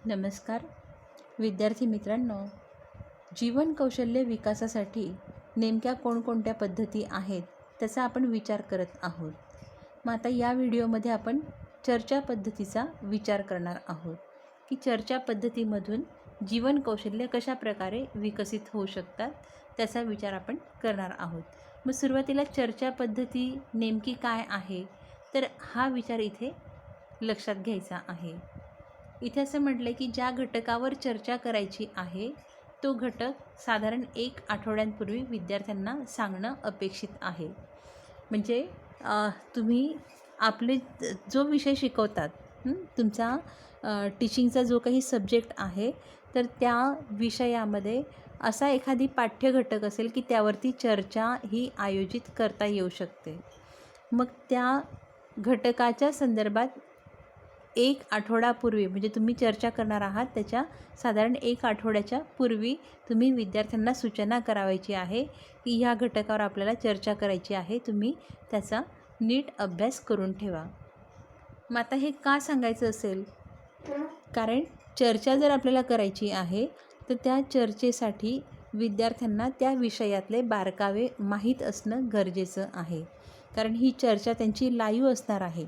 नमस्कार विद्यार्थी मित्रांनो, जीवन कौशल्य विकासासाठी नेमक्या कोणकोणत्या पद्धती आहेत त्याचा आपण विचार करत आहोत. मग आता या व्हिडिओमध्ये आपण चर्चा पद्धतीचा विचार करणार आहोत की चर्चा पद्धतीमधून जीवन कौशल्य कशा प्रकारे विकसित होऊ शकतात त्याचा विचार आपण करणार आहोत. मग सुरुवातीला चर्चा पद्धती नेमकी काय आहे तर हा विचार इथे लक्षात घ्यायचा आहे. इथे असं म्हटलं की ज्या घटकावर चर्चा करायची आहे तो घटक साधारण 1 आठवड्यांपूर्वी विद्यार्थ्यांना सांगणं अपेक्षित आहे. म्हणजे तुम्ही आपले जो विषय शिकवतात, तुमचा टीचिंगचा जो काही सब्जेक्ट आहे तर त्या विषयामध्ये असा एखादी पाठ्यघटक असेल की त्यावरती चर्चा ही आयोजित करता येऊ शकते. मग त्या घटकाच्या संदर्भात 1 आठवडापूर्वी म्हणजे तुम्ही चर्चा करणार आहात त्याच्या साधारण 1 आठवड्याच्या पूर्वी तुम्ही विद्यार्थ्यांना सूचना करायची आहे की ह्या घटकावर आपल्याला चर्चा करायची आहे, तुम्ही त्याचा नीट अभ्यास करून ठेवा. मग आता हे का सांगायचं असेल, कारण चर्चा जर आपल्याला करायची आहे तर त्या चर्चेसाठी विद्यार्थ्यांना त्या विषयातले बारकावे माहीत असणं गरजेचं आहे. कारण ही चर्चा त्यांची लाईव्ह असणार आहे,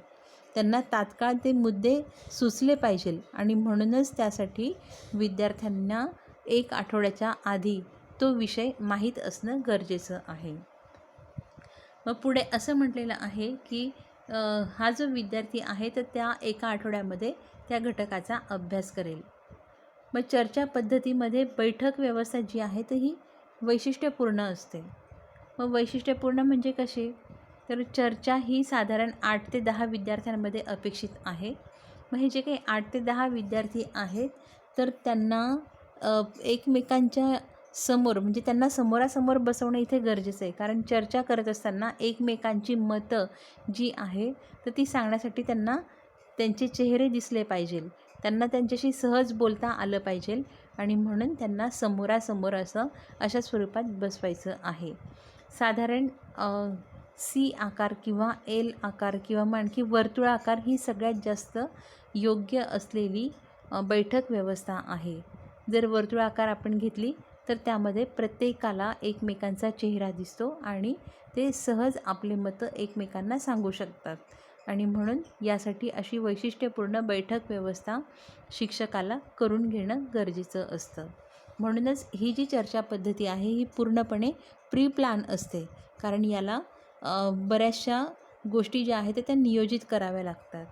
त्यांना तात्काळ ते मुद्दे सुचले पाहिजे आणि म्हणूनच त्यासाठी विद्यार्थ्यांना 1 आठवड्याच्या आधी तो विषय माहीत असणं गरजेचं आहे. मग पुढे असं म्हटलेलं आहे की हा जो विद्यार्थी आहे तर त्या 1 आठवड्यामध्ये त्या घटकाचा अभ्यास करेल. मग चर्चा पद्धतीमध्ये बैठक व्यवस्था जी आहे तर ही वैशिष्ट्यपूर्ण असते. मग वैशिष्ट्यपूर्ण म्हणजे कशी, तर चर्चा ही साधारण 8 ते 10 विद्यार्थ्यांमध्ये अपेक्षित आहे. मग हे जे काही 8 ते 10 विद्यार्थी आहेत तर त्यांना एकमेकांच्या समोर म्हणजे त्यांना समोरासमोर बसवणं इथे गरजेचं आहे. कारण चर्चा करत असताना एकमेकांची मतं जी आहे तर ती सांगण्यासाठी त्यांना त्यांचे चेहरे दिसले पाहिजे, त्यांना त्यांच्याशी सहज बोलता आलं पाहिजे आणि म्हणून त्यांना समोरासमोर अशा स्वरूपात बसवायचं आहे. साधारण सी आकार किंवा एल आकार किंवा मग आणखी वर्तुळाकार ही सगळ्यात जास्त योग्य असलेली बैठक व्यवस्था आहे. जर वर्तुळाकार आपण घेतली तर त्यामध्ये प्रत्येकाला एकमेकांचा चेहरा दिसतो आणि ते सहज आपले मतं एकमेकांना सांगू शकतात आणि म्हणून यासाठी अशी वैशिष्ट्यपूर्ण बैठक व्यवस्था शिक्षकाला करून घेणं गरजेचं असतं. म्हणूनच ही जी चर्चा पद्धती आहे ही पूर्णपणे प्री प्लॅन असते, कारण याला बऱ्याचशा गोष्टी ज्या आहेत त्या नियोजित कराव्या लागतात.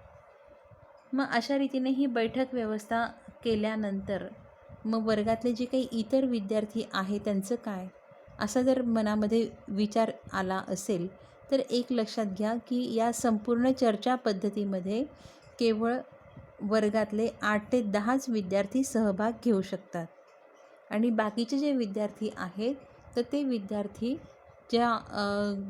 मग अशा रीतीने ही बैठक व्यवस्था केल्यानंतर मग वर्गातले जे काही इतर विद्यार्थी आहे त्यांचं काय, असा जर मनामध्ये विचार आला असेल तर एक लक्षात घ्या की या संपूर्ण चर्चा पद्धतीमध्ये केवळ वर्गातले 8 ते 10च विद्यार्थी सहभाग घेऊ शकतात आणि बाकीचे जे विद्यार्थी आहेत तर ते विद्यार्थी ज्या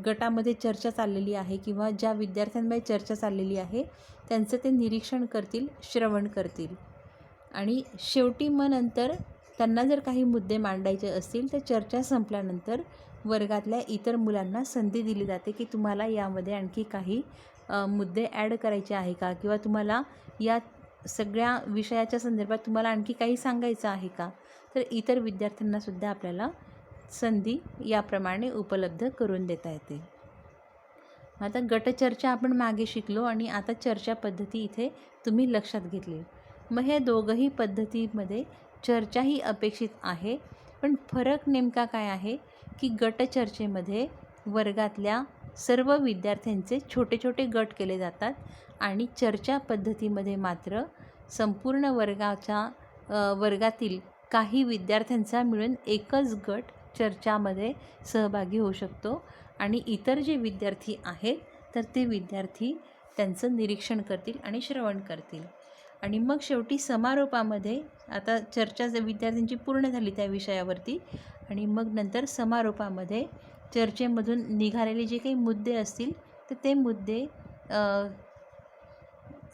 गटामध्ये चर्चा चाललेली आहे किंवा ज्या विद्यार्थ्यांमध्ये चर्चा चाललेली आहे त्यांचं ते निरीक्षण करतील, श्रवण करतील आणि शेवटी मग नंतर त्यांना जर काही मुद्दे मांडायचे असतील तर चर्चा संपल्यानंतर वर्गातल्या इतर मुलांना संधी दिली जाते की तुम्हाला यामध्ये आणखी काही मुद्दे ॲड करायचे आहे का, किंवा तुम्हाला या सगळ्या विषयाच्या संदर्भात तुम्हाला आणखी काही सांगायचं आहे का, तर इतर विद्यार्थ्यांनासुद्धा आपल्याला संधी याप्रमाणे उपलब्ध करून देता येते. आता गटचर्चा आपण मागे शिकलो आणि आता चर्चा पद्धती इथे तुम्ही लक्षात घेतली. मग हे दोघंही पद्धतीमध्ये चर्चा ही अपेक्षित आहे, पण फरक नेमका काय आहे की गटचर्चेमध्ये वर्गातल्या सर्व विद्यार्थ्यांचे छोटे छोटे गट केले जातात आणि चर्चा पद्धतीमध्ये मात्र संपूर्ण वर्गातील काही विद्यार्थ्यांचा मिळून एकच गट चर्चामध्ये सहभागी होऊ शकतो आणि इतर जे विद्यार्थी आहेत तर ते विद्यार्थी त्यांचं निरीक्षण करतील आणि श्रवण करतील. आणि मग शेवटी समारोपामध्ये आता चर्चा विद्यार्थ्यांची पूर्ण झाली त्या विषयावरती आणि मग नंतर समारोपामध्ये चर्चेमधून निघालेले जे काही मुद्दे असतील तर ते मुद्दे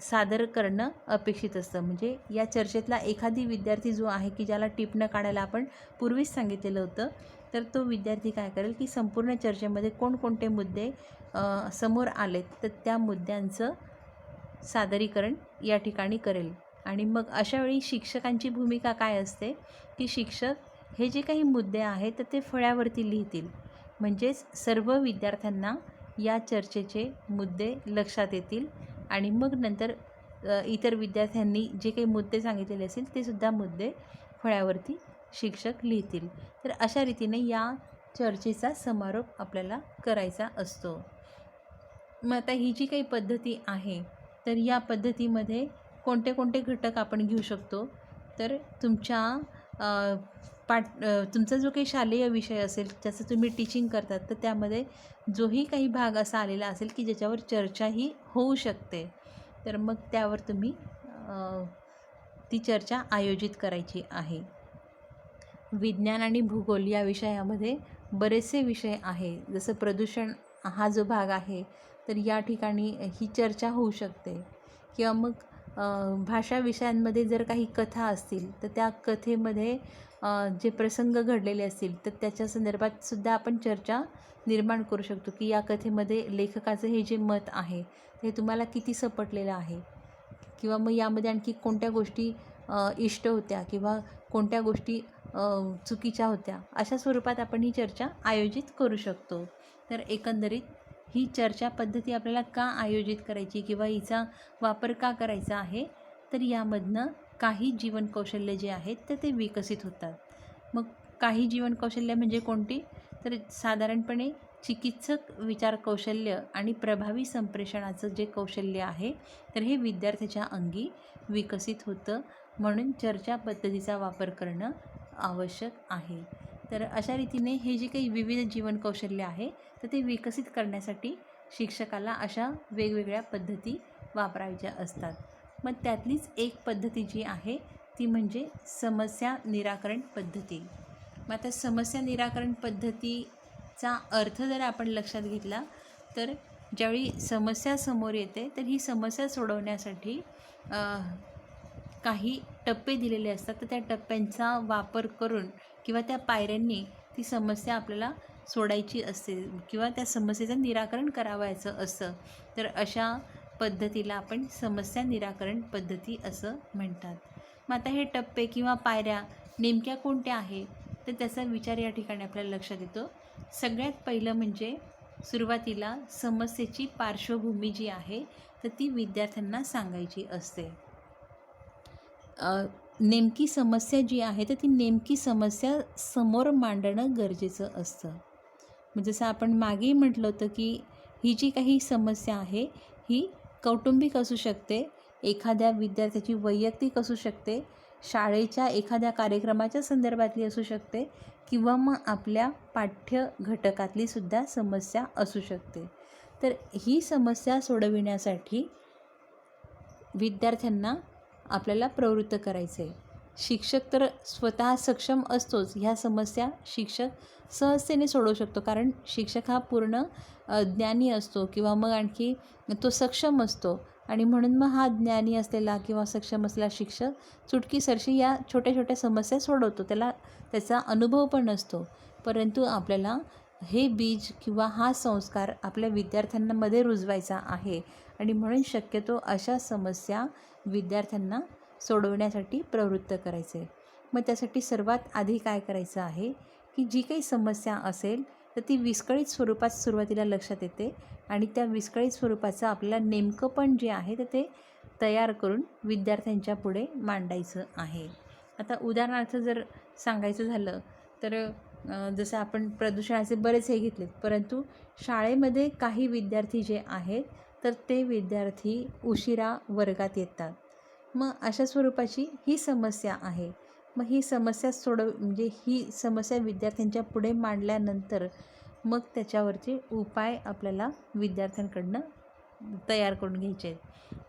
सादर करणं अपेक्षित असतं. म्हणजे या चर्चेतला एखादी विद्यार्थी जो आहे की ज्याला टिपणं काढायला आपण पूर्वीच सांगितलेलं होतं, तर तो विद्यार्थी काय करेल की संपूर्ण चर्चेमध्ये कोणकोणते मुद्दे समोर आलेत तर त्या मुद्द्यांचं सादरीकरण या ठिकाणी करेल. आणि मग अशावेळी शिक्षकांची भूमिका काय असते की शिक्षक हे जे काही मुद्दे आहेत तर ते फळ्यावरती लिहितील. म्हणजेच सर्व विद्यार्थ्यांना या चर्चेचे मुद्दे लक्षात येतील आणि मग नंतर इतर विद्यार्थ्यांनी जे काही मुद्दे सांगितलेले असतील ते सुद्धा मुद्दे फळ्यावरती शिक्षक लिहितील. तर अशा रीतीने या चर्चेचा समारोप आपल्याला करायचा असतो. मग आता ही जी काही पद्धती आहे तर या पद्धतीमध्ये कोणते कोणते घटक आपण घेऊ शकतो, तर तुमचा जो काही शालेय विषय असेल ज्याचं तुम्ही टीचिंग करतात तर त्यामध्ये जोही काही भाग असा आलेला असेल की ज्याच्यावर चर्चाही होऊ शकते तर मग त्यावर तुम्ही ती चर्चा आयोजित करायची आहे. विज्ञान आणि भूगोल या विषयामध्ये बरेचसे विषय आहे, जसं प्रदूषण हा जो भाग आहे तर या ठिकाणी ही चर्चा होऊ शकते. किंवा मग भाषा विषयांमध्ये जर काही कथा असतील तर त्या कथेमध्ये जे प्रसंग घडलेले असतील तर त्याच्या संदर्भात सुद्धा आपण चर्चा निर्माण करू शकतो की या कथेमध्ये लेखकाचं हे जे मत आहे ते तुम्हाला किती सपटलेलं आहे, किंवा मग यामध्ये आणखी कोणत्या गोष्टी इष्ट होत्या किंवा कोणत्या गोष्टी चुकीच्या होत्या, अशा स्वरूपात आपण ही चर्चा आयोजित करू शकतो. तर एकंदरीत ही चर्चा पद्धती आपल्याला का आयोजित करायची किंवा हिचा वापर का करायचा आहे, तर यामधनं काही जीवन कौशल्य जे आहेत तर ते विकसित होतात. मग काही जीवन कौशल्य म्हणजे कोणती, तर साधारणपणे चिकित्सक विचार कौशल्य आणि प्रभावी संप्रेषणाचं जे कौशल्य आहे तर हे विद्यार्थ्याच्या अंगी विकसित होतं. म्हणून चर्चा पद्धतीचा वापर करणं आवश्यक आहे. तर अशा रीतीने हे जे काही विविध जीवन कौशल्य आहे तर ते विकसित करण्यासाठी शिक्षकाला अशा वेगवेगळ्या पद्धती वापरायच्या असतात. मग त्यातलीच एक पद्धती जी आहे ती म्हणजे समस्या निराकरण पद्धती. मग आता समस्या निराकरण पद्धतीचा अर्थ जर आपण लक्षात घेतला तर ज्यावेळी समस्या समोर येते तर ही समस्या सोडवण्यासाठी काही टप्पे दिलेले असतात, तर त्या टप्प्यांचा वापर करून किंवा त्या पायऱ्यांनी ती समस्या आपल्याला सोडायची असते किंवा त्या समस्येचं निराकरण करावायचं असतं. तर अशा पद्धतीला आपण समस्या निराकरण पद्धती असं म्हणतात. मग आता हे टप्पे किंवा पायऱ्या नेमक्या कोणत्या आहे तर त्याचा विचार या ठिकाणी आपल्याला लक्षात येतो. सगळ्यात पहिलं म्हणजे सुरुवातीला समस्येची पार्श्वभूमी जी आहे तर ती विद्यार्थ्यांना सांगायची असते. नेमकी समस्या जी आहे तर ती नेमकी समस्या समोर मांडणं गरजेचं असतं. जसं आपण मागेही म्हटलं होतं की ही जी काही समस्या आहे ही कौटुंबिक असू शकते, एखाद्या विद्यार्थ्याची वैयक्तिक असू शकते, शाळेच्या एखाद्या कार्यक्रमाच्या संदर्भातली असू शकते किंवा मग आपल्या पाठ्य घटकातली सुद्धा समस्या असू शकते. तर ही समस्या सोडविण्यासाठी विद्यार्थ्यांना आपल्याला प्रवृत्त करायचं आहे. शिक्षक तर स्वतः सक्षम असतोच, ह्या समस्या शिक्षक सहजतेने सोडवू शकतो, कारण शिक्षक हा पूर्ण ज्ञानी असतो किंवा मग आणखी तो सक्षम असतो आणि म्हणून मग हा ज्ञानी असलेला किंवा सक्षम असलेला शिक्षक चुटकीसरशी या छोट्या छोट्या समस्या सोडवतो, त्याला त्याचा अनुभव पण असतो. परंतु आपल्याला हे बीज किंवा हा संस्कार आपल्या विद्यार्थ्यांमध्ये रुजवायचा आहे आणि म्हणून शक्यतो अशा समस्या विद्यार्थ्यांना सोडवण्यासाठी प्रवृत्त करायचे आहे. मग त्यासाठी सर्वात आधी काय करायचं आहे की जी काही समस्या असेल तर ती विस्कळीत स्वरूपात सुरुवातीला लक्षात येते आणि त्या विस्कळीत स्वरूपाचं आपल्याला नेमकं पण जे आहे तर ते तयार करून विद्यार्थ्यांच्या पुढे मांडायचं आहे. आता उदाहरणार्थ जर सांगायचं झालं तर जसं आपण प्रदूषणाचे बरेच हे घेतलेत, परंतु शाळेमध्ये काही विद्यार्थी जे आहेत तर ते विद्यार्थी उशिरा वर्गात येतात. मग अशा स्वरूपाची ही समस्या आहे. मग ही समस्या म्हणजे ही समस्या विद्यार्थ्यांच्या पुढे मांडल्यानंतर मग त्याच्यावरचे उपाय आपल्याला विद्यार्थ्यांकडनं तयार करून घ्यायचे आहेत.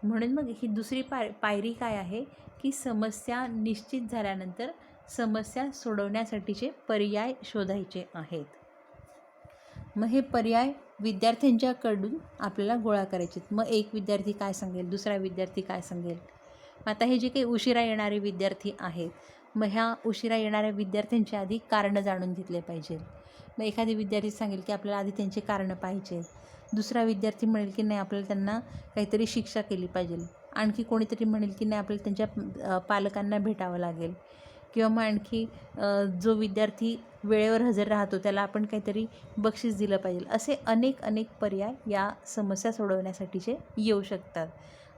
म्हणून मग ही दुसरी पायरी काय आहे की समस्या निश्चित झाल्यानंतर समस्या सोडवण्यासाठीचे पर्याय शोधायचे आहेत. मग हे पर्याय विद्यार्थ्यांच्याकडून आपल्याला गोळा करायचे आहेत. मग एक विद्यार्थी काय सांगेल, दुसरा विद्यार्थी काय सांगेल. आता हे जे काही उशिरा येणारे विद्यार्थी आहेत, मग ह्या उशिरा येणाऱ्या विद्यार्थ्यांची आधी कारणं जाणून घेतले पाहिजे. मग एखादी विद्यार्थी सांगेल की आपल्याला आधी त्यांची कारणं पाहिजे. दुसरा विद्यार्थी म्हणेल की नाही, आपल्याला त्यांना काहीतरी शिक्षा केली पाहिजे. आणखी कोणीतरी म्हणेल की नाही आपल्याला त्यांच्या पालकांना भेटावं लागेल, किंवा मग आणखी जो विद्यार्थी वेळेवर हजर राहतो त्याला आपण काहीतरी बक्षीस दिलं पाहिजे. असे अनेक पर्याय या समस्या सोडवण्यासाठीचे येऊ शकतात.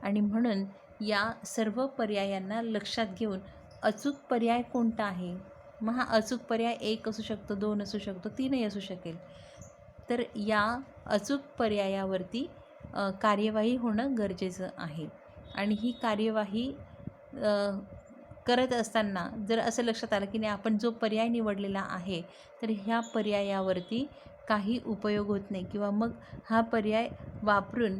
आणि म्हणून या सर्व पर्यायांना लक्षात घेऊन अचूक पर्याय कोणता आहे, मग हा अचूक पर्याय 1 असू शकतो, 2 असू शकतो, 3ही असू शकेल. तर या अचूक पर्यायावरती कार्यवाही होणं गरजेचं आहे. आणि ही कार्यवाही करत असताना जर असं लक्षात आलं की नाही आपण जो पर्याय निवडलेला आहे तर ह्या पर्यायावरती काही उपयोग होत नाही, किंवा मग हा पर्याय वापरून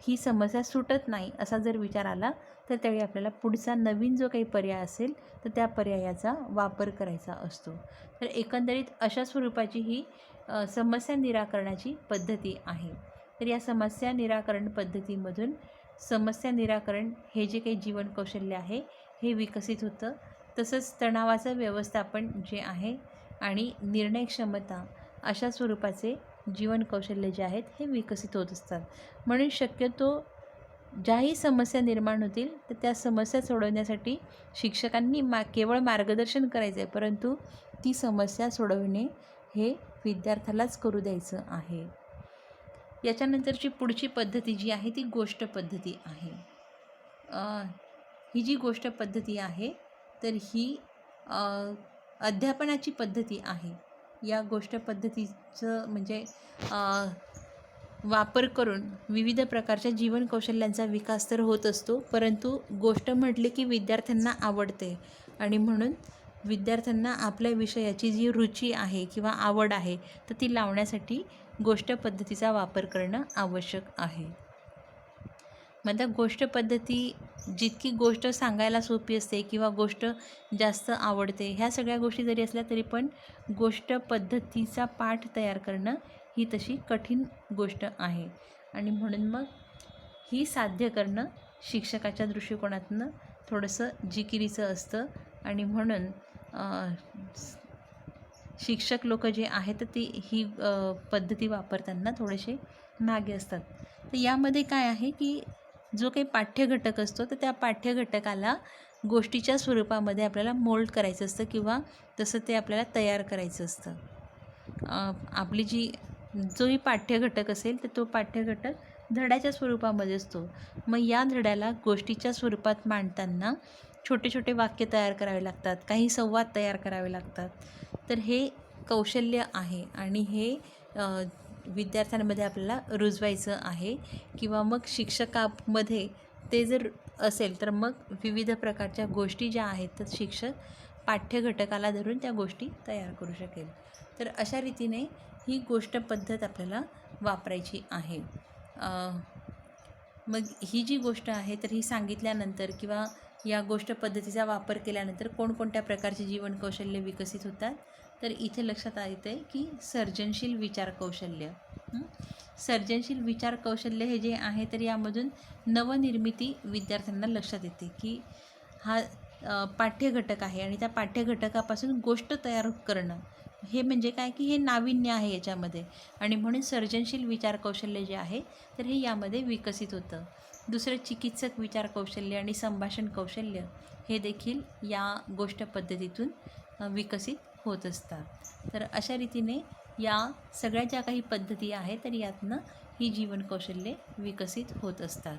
ही समस्या सुटत नाही असा जर विचार आला, तर त्यावेळी आपल्याला पुढचा नवीन जो काही पर्याय असेल तर त्या पर्यायाचा वापर करायचा असतो. तर एकंदरीत अशा स्वरूपाची ही समस्या निराकरणाची पद्धती आहे. तर या समस्या निराकरण पद्धतीमधून समस्या निराकरण हे जे काही जीवन कौशल्य आहे हे विकसित होतं. तसंच तणावाचं व्यवस्थापन जे आहे आणि निर्णय क्षमता अशा स्वरूपाचे जीवन कौशल्य जे आहेत हे विकसित होत असतात. म्हणून शक्यतो ज्याही समस्या निर्माण होतील तर त्या समस्या सोडवण्यासाठी शिक्षकांनी केवळ मार्गदर्शन करायचं आहे, परंतु ती समस्या सोडवणे हे विद्यार्थ्यालाच करू द्यायचं आहे. याच्यानंतरची पुढची पद्धती जी आहे ती गोष्ट पद्धती आहे. ही जी गोष्ट पद्धती आहे तर ही अध्यापनाची पद्धती आहे. या गोष्ट पद्धतीचं म्हणजे वापर करून विविध प्रकारच्या जीवन कौशल्यांचा विकास तर होत असतो, परंतु गोष्ट म्हटली की विद्यार्थ्यांना आवडते आणि म्हणून विद्यार्थ्यांना आपल्या विषयाची जी रुची आहे किंवा आवड आहे तर ती लावण्यासाठी गोष्ट पद्धतीचा वापर करणं आवश्यक आहे. मग त्या गोष्ट पद्धती जितकी गोष्ट सांगायला सोपी असते किंवा गोष्ट जास्त आवडते, ह्या सगळ्या गोष्टी जरी असल्या तरी पण गोष्ट पद्धतीचा पाठ तयार करणं ही तशी कठीण गोष्ट आहे. आणि म्हणून मग ही साध्य करणं शिक्षकाच्या दृष्टिकोनातून थोडंसं जिकिरीचं असतं. आणि म्हणून शिक्षक लोक जे आहेत तर ती ही पद्धती वापरताना थोडेसे मागे असतात. तर यामध्ये काय आहे की जो काही पाठ्यघटक असतो तर त्या पाठ्यघटकाला गोष्टीच्या स्वरूपामध्ये आपल्याला मोल्ड करायचं असतं किंवा तसं ते आपल्याला तयार करायचं असतं. आपली जोही पाठ्यघटक असेल तर तो पाठ्यघटक धड्याच्या स्वरूपामध्ये असतो. मग या धड्याला गोष्टीच्या स्वरूपात मांडताना छोटे छोटे वाक्य तयार करावे लागतात, काही संवाद तयार करावे लागतात. तर हे कौशल्य आहे आणि हे विद्यार्थ्यांमध्ये आपल्याला रुजवायचं आहे. किंवा मग शिक्षकामध्ये ते जर असेल तर मग विविध प्रकारच्या गोष्टी ज्या आहेत तर शिक्षक पाठ्यघटकाला धरून त्या गोष्टी तयार करू शकेल. तर अशा रीतीने ही गोष्ट पद्धत आपल्याला वापरायची आहे. मग ही जी गोष्ट आहे तर ही सांगितल्यानंतर किंवा या गोष्ट पद्धतीचा वापर केल्यानंतर कोणकोणत्या प्रकारचे जीवन कौशल्य विकसित होतात, तर इथे लक्षात येतं आहे की सर्जनशील विचार कौशल्य. सर्जनशील विचार कौशल्य हे जे आहे तर यामधून नवनिर्मिती विद्यार्थ्यांना लक्षात येते की हा पाठ्यघटक आहे आणि त्या पाठ्यघटकापासून गोष्ट तयार करणं हे म्हणजे काय की हे नाविन्य आहे याच्यामध्ये. आणि म्हणून सर्जनशील विचार कौशल्य जे आहे तर हे यामध्ये विकसित होतं. दुसरं चिकित्सक विचार कौशल्य आणि संभाषण कौशल्य हे देखील या गोष्ट पद्धतीतून विकसित होत असतात. तर अशा रीतीने या सगळ्या ज्या काही पद्धती आहेत तर यातनं ही जीवन कौशल्ये विकसित होत असतात.